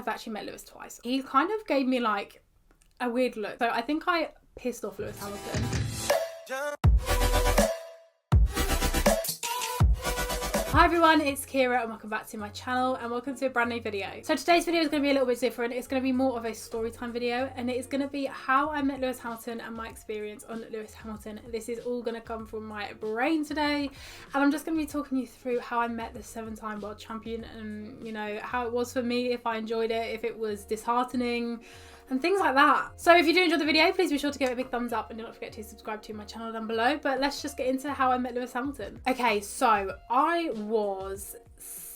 I've actually met Lewis twice. He kind of gave me like a weird look. So I think I pissed off Lewis Hamilton. Hi everyone, it's Keira and welcome back to my channel and welcome to a brand new video. So today's video is going to be a little bit different. It's going to be more of a story time video and it is going to be how I met Lewis Hamilton and my experience on Lewis Hamilton. This is all going to come from my brain today and I'm just going to be talking you through how I met the 7-time world champion and, you know, how it was for me, if I enjoyed it, if it was disheartening, and things like that. So if you do enjoy the video, please be sure to give it a big thumbs up and do not forget to subscribe to my channel down below. But let's just get into how I met Lewis Hamilton. Okay, so I was,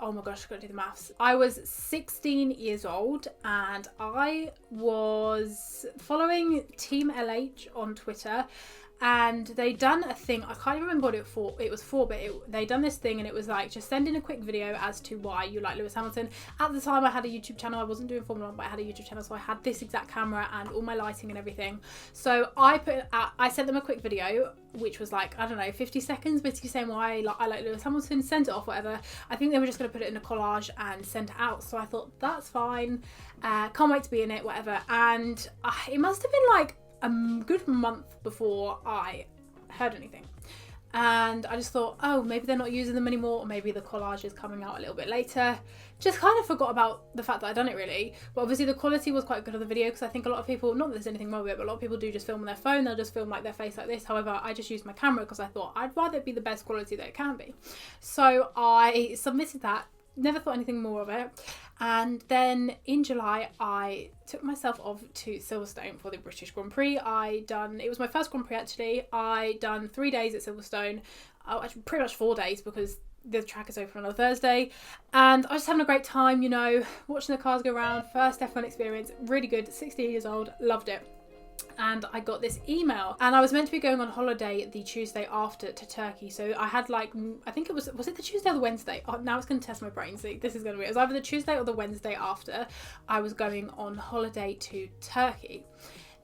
oh my gosh, I've got to do the maths. I was 16 years old and I was following Team LH on Twitter. And they done a thing, I can't even remember what it was for, but they done this thing and it was like, just send in a quick video as to why you like Lewis Hamilton. At the time I had a YouTube channel, I wasn't doing Formula 1, but I had a YouTube channel, so I had this exact camera and all my lighting and everything. So I sent them a quick video, which was like, I don't know, 50 seconds, basically saying why I like Lewis Hamilton, sent it off, whatever. I think they were just going to put it in a collage and send it out. So I thought, that's fine, can't wait to be in it, whatever. And it must have been like a good month before I heard anything and I just thought, oh, maybe they're not using them anymore, or maybe the collage is coming out a little bit later. Just kind of forgot about the fact that I'd done it really, but obviously the quality was quite good of the video because I think a lot of people, not that there's anything wrong with it, but a lot of people do just film on their phone, they'll just film like their face like this. However, I just used my camera because I thought I'd rather it be the best quality that it can be. So I submitted that, never thought anything more of it. And then in July, I took myself off to Silverstone for the British Grand Prix. It was my first Grand Prix actually. I done 3 days at Silverstone, actually pretty much 4 days because the track is open on a Thursday. And I was just having a great time, you know, watching the cars go around. First F1 experience, really good, 16 years old, loved it. And I got this email and I was meant to be going on holiday the Tuesday after to Turkey. So I had like, I think it was it the Tuesday or the Wednesday? Oh, now it's going to test my brain. See, this is going to be, it was either the Tuesday or the Wednesday after I was going on holiday to Turkey.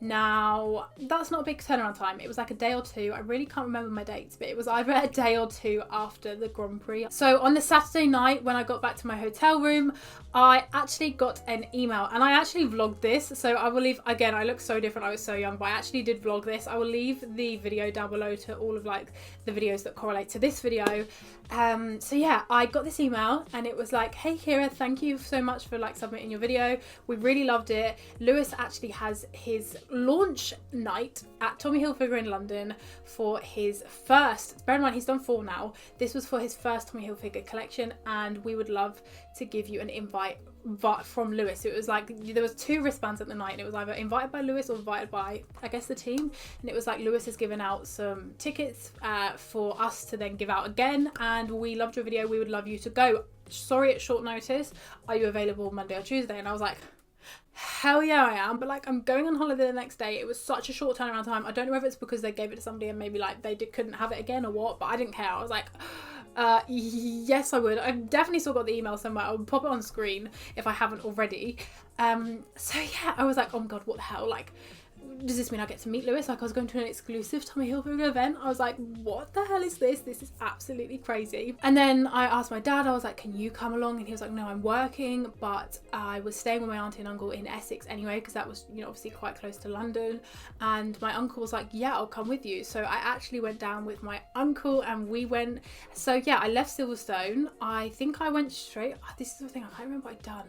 Now, that's not a big turnaround time. It was like a day or two. I really can't remember my dates, but it was either a day or two after the Grand Prix. So on the Saturday night, when I got back to my hotel room, I actually got an email and I actually vlogged this. So I will leave, again, I look so different. I was so young, but I actually did vlog this. I will leave the video down below to all of like the videos that correlate to this video. So yeah, I got this email and it was like, hey Keira, thank you so much for like submitting your video. We really loved it. Lewis actually has his launch night at Tommy Hilfiger in London for his first, bear in mind he's done 4 now, this was for his first Tommy Hilfiger collection and we would love to give you an invite from Lewis. It was like there was 2 wristbands at the night and it was either invited by Lewis or invited by, I guess, the team, and it was like Lewis has given out some tickets for us to then give out again, and we loved your video, we would love you to go. Sorry at short notice, are you available Monday or Tuesday? And I was like, hell yeah I am, but like I'm going on holiday the next day. It was such a short turnaround time. I don't know if it's because they gave it to somebody and maybe like they couldn't have it again or what, but I didn't care. I was like, yes I would. I've definitely still got the email somewhere. I'll pop it on screen if I haven't already. So yeah, I was like, oh my god, what the hell, like, does this mean I get to meet Lewis? Like, I was going to an exclusive Tommy Hilfiger event. I was like, what the hell is this? This is absolutely crazy. And then I asked my dad, I was like, can you come along? And he was like, no, I'm working, but I was staying with my auntie and uncle in Essex anyway, because that was, you know, obviously quite close to London. And my uncle was like, yeah, I'll come with you. So I actually went down with my uncle and we went. So yeah, I left Silverstone. I think I went straight, this is the thing, I can't remember what I'd done.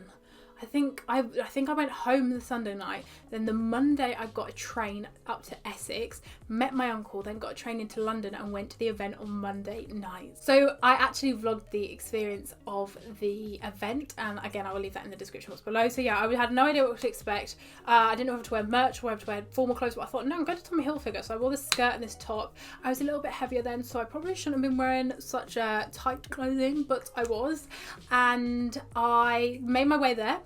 I think I went home the Sunday night, then the Monday I got a train up to Essex, met my uncle, then got a train into London and went to the event on Monday night. So I actually vlogged the experience of the event, and again I will leave that in the description box below. So yeah, I had no idea what to expect. I didn't know whether to wear merch or whether to wear formal clothes, but I thought, no, I'm going to Tommy Hilfiger. So I wore this skirt and this top. I was a little bit heavier then, so I probably shouldn't have been wearing such tight clothing, but I was, and I made my way there.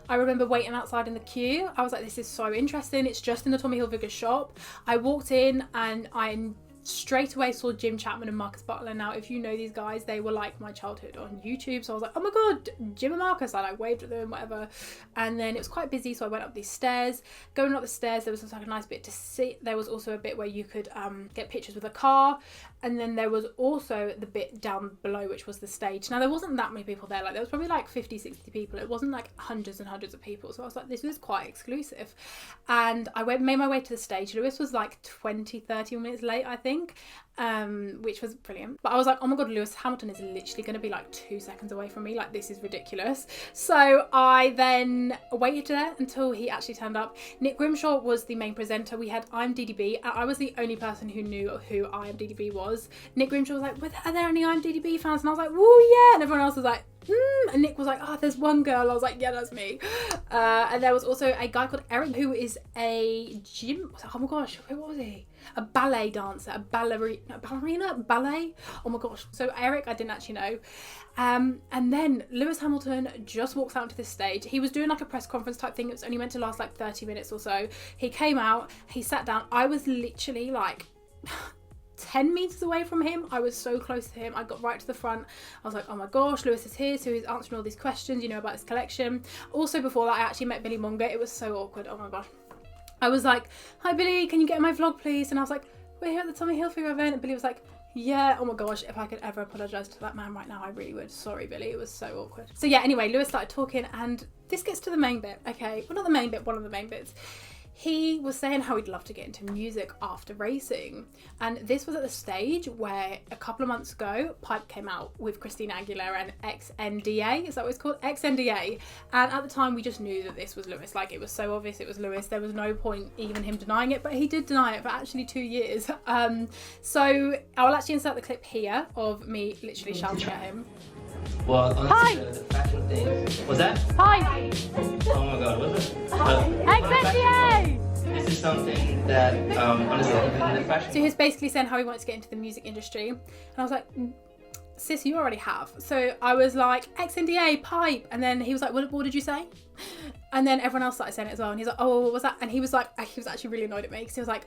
I remember waiting outside in the queue. I was like, this is so interesting. It's just in the Tommy Hilfiger shop. I walked in and I straight away saw Jim Chapman and Marcus Butler. Now, if you know these guys, they were like my childhood on YouTube. So I was like, oh my God, Jim and Marcus. I like waved at them, whatever. And then it was quite busy. So I went up these stairs. Going up the stairs, there was like a nice bit to sit. There was also a bit where you could get pictures with a car. And then there was also the bit down below, which was the stage. Now, there wasn't that many people there. Like, there was probably like 50, 60 people. It wasn't like hundreds and hundreds of people. So I was like, this is quite exclusive. And I made my way to the stage. Lewis was like 20, 30 minutes late, I think, which was brilliant. But I was like, oh my God, Lewis Hamilton is literally going to be like 2 seconds away from me. Like, this is ridiculous. So I then waited there until he actually turned up. Nick Grimshaw was the main presenter. We had IMDb. I was the only person who knew who IMDb was. Nick Grimshaw was like, are there any IMDb fans? And I was like, woo, yeah. And everyone else was like, and Nick was like, oh, there's one girl. I was like, yeah, that's me. And there was also a guy called Eric, who is a oh my gosh, what was he? A ballet dancer, a ballerina, ballet. Oh my gosh. So Eric, I didn't actually know. And then Lewis Hamilton just walks out onto the stage. He was doing like a press conference type thing. It was only meant to last like 30 minutes or so. He came out, he sat down. I was literally like 10 meters away from him. I was so close to him. I got right to the front. I was like, oh my gosh, Lewis is here, so he's answering all these questions, you know, about his collection. Also, before that, I actually met Billy Munger. It was so awkward. Oh my gosh. I was like, hi Billy, can you get in my vlog please? And I was like, we're here at the Tommy Hilfiger event. And Billy was like, yeah. Oh my gosh, if I could ever apologise to that man right now, I really would. Sorry, Billy, it was so awkward. So yeah, anyway, Lewis started talking, and this gets to the main bit, okay? Well, not the main bit, one of the main bits. He was saying how he'd love to get into music after racing. And this was at the stage where a couple of months ago, Pipe came out with Christina Aguilera and XNDA. Is that what it's called? XNDA. And at the time, we just knew that this was Lewis. Like, it was so obvious it was Lewis. There was no point even him denying it, but he did deny it for actually 2 years. So I'll actually insert the clip here of me literally shouting at him. Well, on the fashion thing. Was that? Hi! Oh my God, was it? XNDA! This is something that, honestly, in the fashion. So he was basically saying how he wanted to get into the music industry. And I was like, sis, you already have. So I was like, XNDA, Pipe. And then he was like, what did you say? And then everyone else started saying it as well. And he's like, oh, what was that? And he was like, he was actually really annoyed at me because he was like,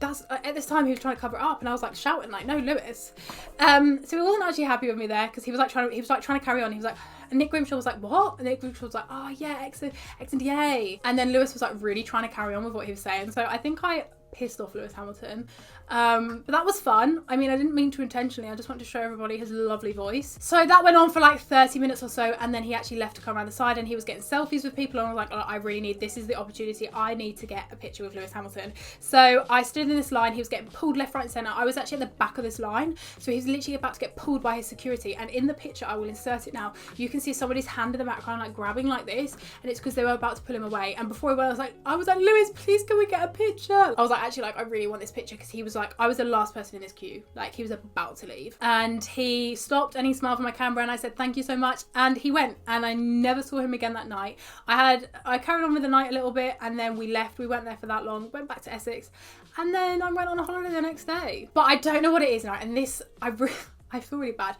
at this time he was trying to cover it up, and I was like shouting like, no, Lewis. So he wasn't actually happy with me there, because he was trying to carry on. He was like, and Nick Grimshaw was like, what? And Nick Grimshaw was like, oh yeah, XNDA. And then Lewis was like really trying to carry on with what he was saying. So I think I pissed off Lewis Hamilton. But that was fun. I mean, I didn't mean to intentionally. I just wanted to show everybody his lovely voice. So that went on for like 30 minutes or so, and then he actually left to come around the side, and he was getting selfies with people, and I was like, oh, I really need, this is the opportunity. I need to get a picture with Lewis Hamilton. So I stood in this line. He was getting pulled left, right and centre. I was actually at the back of this line, so he was literally about to get pulled by his security. And in the picture, I will insert it now, you can see somebody's hand in the background like grabbing like this, and it's because they were about to pull him away. And before he went, I was like, Lewis, please can we get a picture? I was like, actually, like, I really want this picture, because he was like, I was the last person in his queue, like he was about to leave, and he stopped and he smiled for my camera, and I said thank you so much, and he went, and I never saw him again that night. I carried on with the night a little bit, and then we left. We weren't there for that long, went back to Essex, and then I went on a holiday the next day. But I don't know what it is now, and this I feel really bad.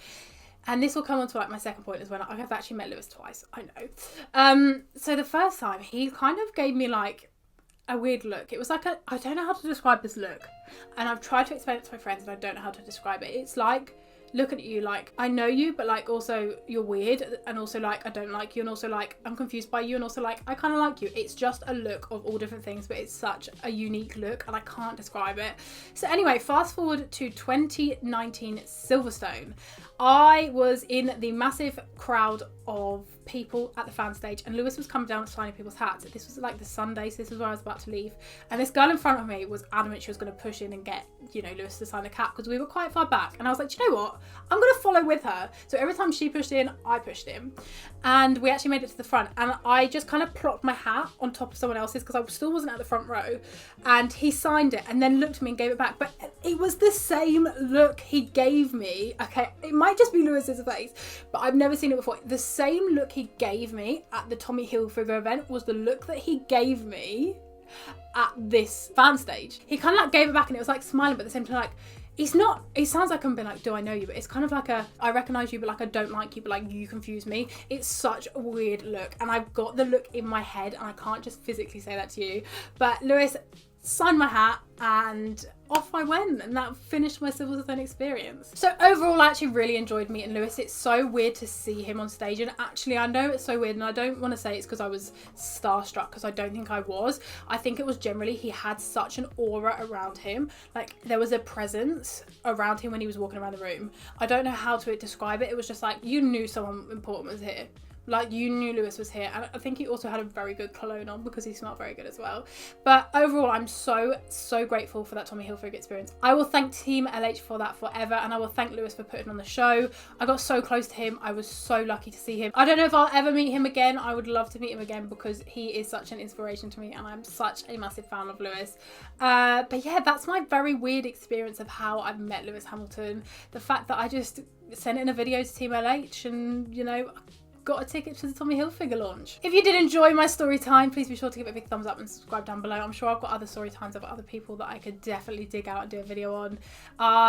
And this will come on to like my second point, is when I have actually met Lewis twice, I know. So the first time, he kind of gave me like a weird look. It was like I don't know how to describe this look, and I've tried to explain it to my friends and I don't know how to describe it. It's like looking at you like, I know you, but like also you're weird, and also like I don't like you, and also like I'm confused by you, and also like I kind of like you. It's just a look of all different things, but it's such a unique look, and I can't describe it. So anyway, fast forward to 2019 Silverstone. I was in the massive crowd of people at the fan stage, and Lewis was coming down signing people's hats. This was like the Sunday, so this was where I was about to leave, and this girl in front of me was adamant she was going to push in and get, you know, Lewis to sign the cap, because we were quite far back, and I was like, do you know what, I'm going to follow with her. So every time she pushed in, I pushed in, and we actually made it to the front, and I just kind of plopped my hat on top of someone else's, because I still wasn't at the front row, and he signed it and then looked at me and gave it back, but it was the same look he gave me. Okay, it might just be Lewis's face, but I've never seen it before. The same look he gave me at the Tommy Hilfiger event was the look that he gave me at this fan stage. He kind of like gave it back, and it was like smiling, but at the same time like, he sounds like I'm being like, do I know you? But it's kind of like I recognise you, but like I don't like you, but like you confuse me. It's such a weird look, and I've got the look in my head, and I can't just physically say that to you. But Lewis signed my hat, and off I went, and that finished my Silverstone experience. So overall, I actually really enjoyed meeting Lewis. It's so weird to see him on stage, and actually I know it's so weird, and I don't want to say it's because I was starstruck, because I don't think I was. I think it was generally he had such an aura around him. Like, there was a presence around him when he was walking around the room. I don't know how to describe it. It was just like you knew someone important was here. Like, you knew Lewis was here. And I think he also had a very good cologne on because he smelled very good as well. But overall, I'm so grateful for that Tommy Hilfiger experience. I will thank Team LH for that forever, and I will thank Lewis for putting on the show. I got so close to him. I was so lucky to see him. I don't know if I'll ever meet him again. I would love to meet him again because he is such an inspiration to me, and I'm such a massive fan of Lewis. But yeah, that's my very weird experience of how I've met Lewis Hamilton. The fact that I just sent in a video to Team LH and, you know, got a ticket to the Tommy Hilfiger launch. If you did enjoy my story time, please be sure to give it a big thumbs up and subscribe down below. I'm sure I've got other story times of other people that I could definitely dig out and do a video on.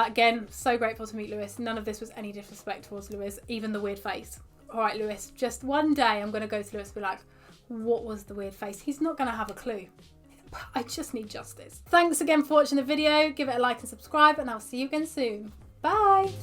Again, so grateful to meet Lewis. None of this was any disrespect towards Lewis, even the weird face. All right, Lewis, just one day I'm going to go to Lewis and be like, what was the weird face? He's not going to have a clue. I just need justice. Thanks again for watching the video. Give it a like and subscribe, and I'll see you again soon. Bye.